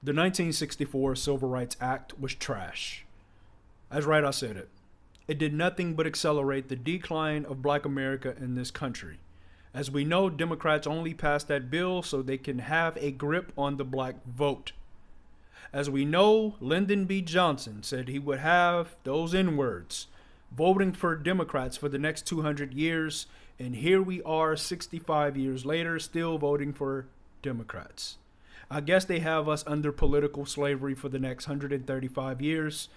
The 1964 Civil Rights Act was trash. That's right, I said it. It did nothing but accelerate the decline of black America in this country. As we know, Democrats only passed that bill so they can have a grip on the black vote. As we know, Lyndon B. Johnson said he would have those N words voting for Democrats for the next 200 years, and here we are 65 years later still voting for Democrats. I guess they have us under political slavery for the next 135 years,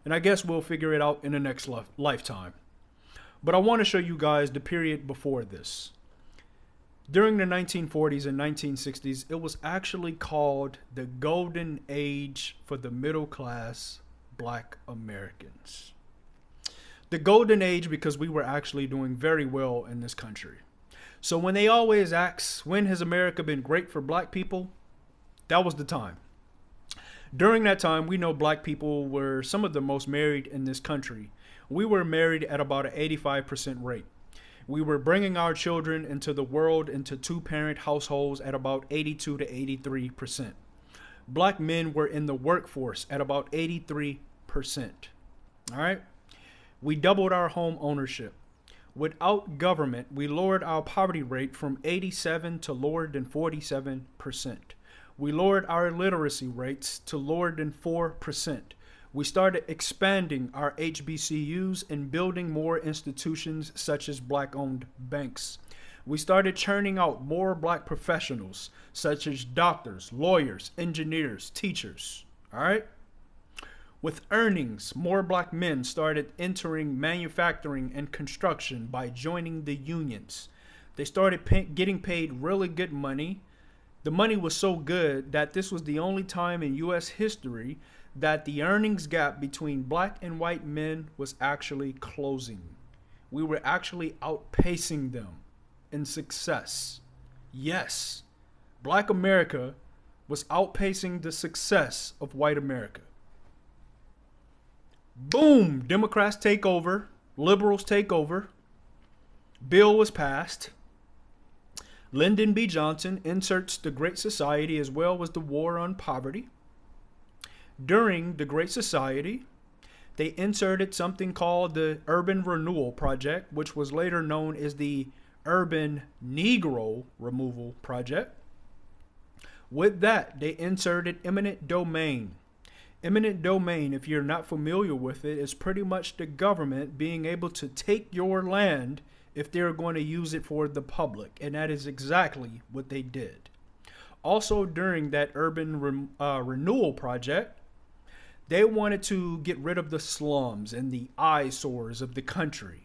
and I guess we'll figure it out in the next lifetime. But I want to show you guys the period before this. During the 1940s and 1960s, it was actually called the Golden Age for the middle class black Americans. The Golden Age because we were actually doing very well in this country. So when they always ask, when has America been great for black people? That was the time. During that time, we know black people were some of the most married in this country. We were married at about an 85% rate. We were bringing our children into the world into two-parent households at about 82 to 83%. Black men were in the workforce at about 83%. All right? We doubled our home ownership. Without government, we lowered our poverty rate from 87 to lower than 47%. We lowered our literacy rates to lower than 4%. We started expanding our HBCUs and building more institutions such as black-owned banks. We started churning out more black professionals such as doctors, lawyers, engineers, teachers. All right? With earnings, more black men started entering manufacturing and construction by joining the unions. They started getting paid really good money. The money was so good that this was the only time in U.S. history that the earnings gap between black and white men was actually closing. We were actually outpacing them in success. Yes, black America was outpacing the success of white America. Boom, Democrats take over, liberals take over. Bill was passed. Lyndon B. Johnson inserts the Great Society as well as the War on Poverty. During the Great Society, they inserted something called the Urban Renewal Project, which was later known as the Urban Negro Removal Project. With that, they inserted eminent domain. Eminent domain, if you're not familiar with it, is pretty much the government being able to take your land if they're going to use it for the public. And that is exactly what they did. Also, during that Urban Renewal Project, they wanted to get rid of the slums and the eyesores of the country.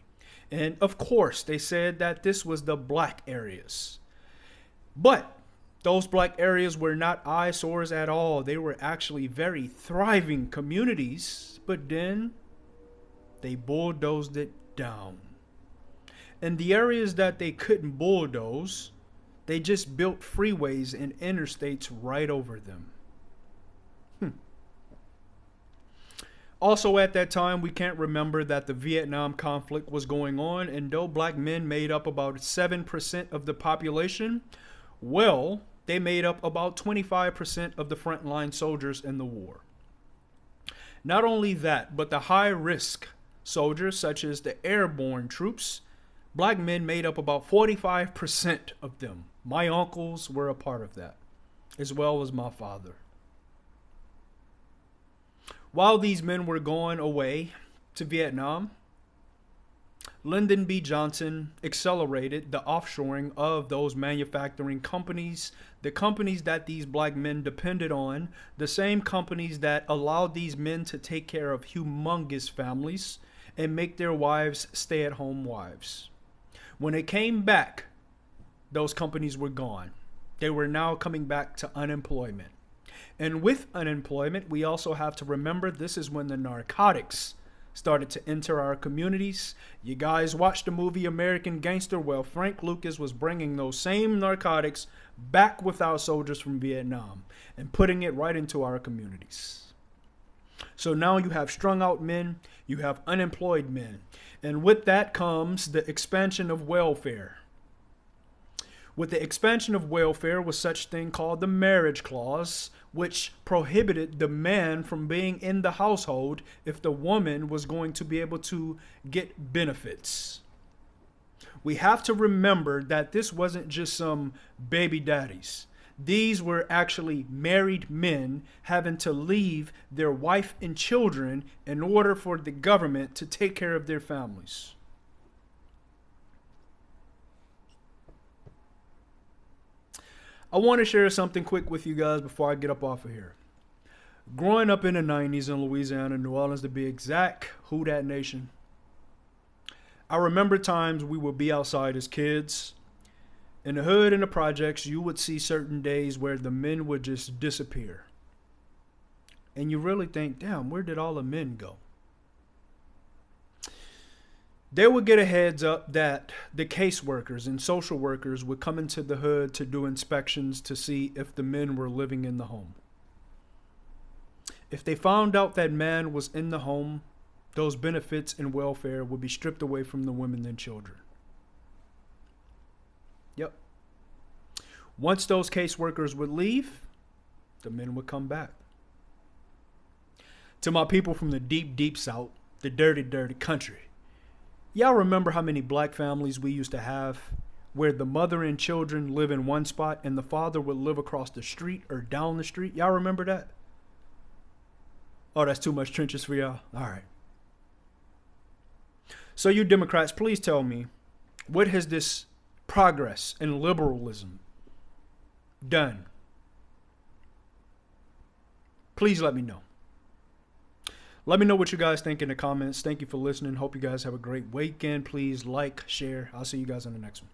And of course, they said that this was the black areas. But those black areas were not eyesores at all. They were actually very thriving communities. But then they bulldozed it down. And the areas that they couldn't bulldoze, they just built freeways and interstates right over them. Also at that time, we can't remember that the Vietnam conflict was going on, and though black men made up about 7% of the population, well, they made up about 25% of the frontline soldiers in the war. Not only that, but the high-risk soldiers, such as the airborne troops, black men made up about 45% of them. My uncles were a part of that, as well as my father. While these men were going away to Vietnam, Lyndon B. Johnson accelerated the offshoring of those manufacturing companies, the companies that these black men depended on, the same companies that allowed these men to take care of humongous families and make their wives stay-at-home wives. When they came back, those companies were gone. They were now coming back to unemployment. And with unemployment, we also have to remember this is when the narcotics started to enter our communities. You guys watched the movie American Gangster. Well, Frank Lucas was bringing those same narcotics back with our soldiers from Vietnam and putting it right into our communities. So now you have strung out men, you have unemployed men. And with that comes the expansion of welfare. With the expansion of welfare was such thing called the marriage clause, which prohibited the man from being in the household if the woman was going to be able to get benefits. We have to remember that this wasn't just some baby daddies. These were actually married men having to leave their wife and children in order for the government to take care of their families. I want to share something quick with you guys before I get up off of here. Growing up in the 90s in Louisiana, New Orleans to be exact, who that nation? I remember times we would be outside as kids. In the hood and the projects, you would see certain days where the men would just disappear. And you really think, damn, where did all the men go? They would get a heads up that the caseworkers and social workers would come into the hood to do inspections to see if the men were living in the home. If they found out that man was in the home, those benefits and welfare would be stripped away from the women and children. Yep. Once those caseworkers would leave, the men would come back. To my people from the deep, deep South, the dirty, dirty country, y'all remember how many black families we used to have where the mother and children live in one spot and the father would live across the street or down the street? Y'all remember that? Oh, that's too much trenches for y'all? All right. So you Democrats, please tell me, what has this progress in liberalism done? Please let me know. Let me know what you guys think in the comments. Thank you for listening. Hope you guys have a great weekend. Please like, share. I'll see you guys on the next one.